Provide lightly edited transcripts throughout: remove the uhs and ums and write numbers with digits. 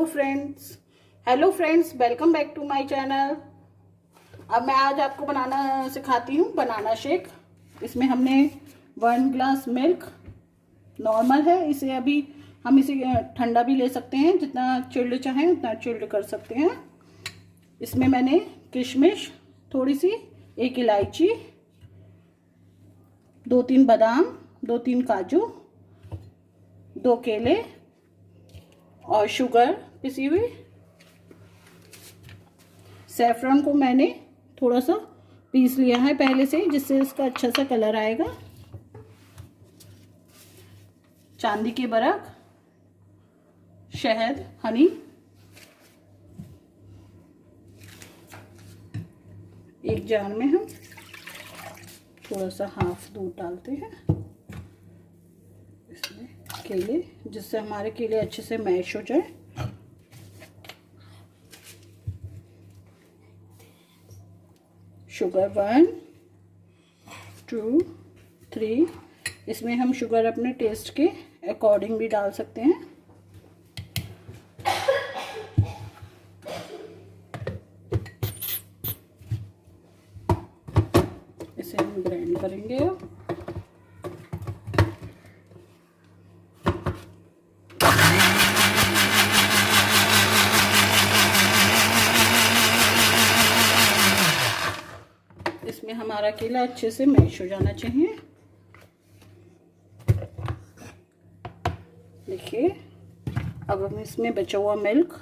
Hello friends, welcome back to my channel. अब मैं आज आपको बनाना सिखाती हूँ बनाना शेक। इसमें हमने 1 ग्लास मिल्क नॉर्मल है। इसे अभी हम इसे ठंडा भी ले सकते हैं, जितना चिल्ड चाहें उतना चिल्ड कर सकते हैं। इसमें मैंने किशमिश थोड़ी सी, 1 इलायची, 2-3 बादाम, 2-3 काजू, 2 केले और शुगर पिसी हुई। सैफरन को मैंने थोड़ा सा पीस लिया है पहले से, जिससे इसका अच्छा सा कलर आएगा। चांदी के बरक, शहद, हनी, एक जार में हम थोड़ा सा हाफ दूध डालते हैं इसमें, केले, जिससे हमारे केले अच्छे से मैश हो जाए। शुगर 1, 2, 3। इसमें हम शुगर अपने टेस्ट के अकॉर्डिंग भी डाल सकते हैं। इसे हम ग्राइंड करेंगे अब। इसमें हमारा केला अच्छे से मैश हो जाना चाहिए। देखिए, अब हम इसमें बचा हुआ मिल्क,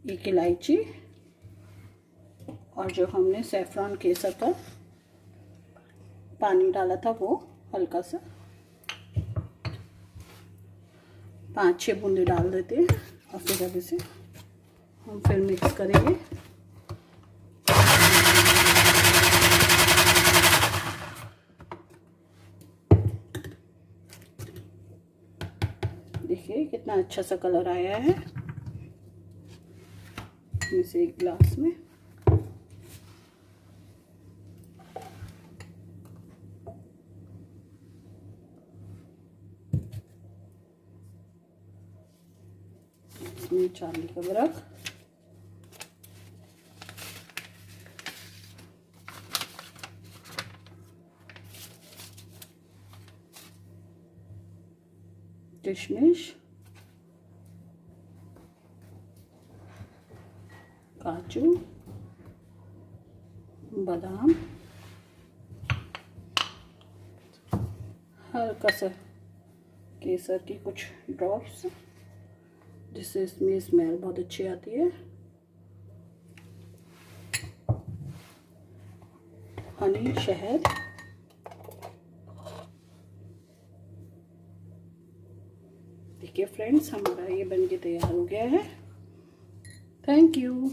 1 इलायची और जो हमने सैफरन केसर का पानी डाला था वो हल्का सा 5-6 बूंदे डाल देते हैं और फिर अब इसे हम फिर मिक्स करेंगे। देखिए कितना अच्छा सा कलर आया है। इसे एक ग्लास में इसमें चांदी का बरक, किशमिश, काजू, बादाम, हल्का सा केसर की कुछ ड्रॉप्स, जिससे इसमें स्मेल बहुत अच्छी आती है। हनी, शहद। देखिए फ्रेंड्स, हमारा ये बनके तैयार हो गया है। Thank you.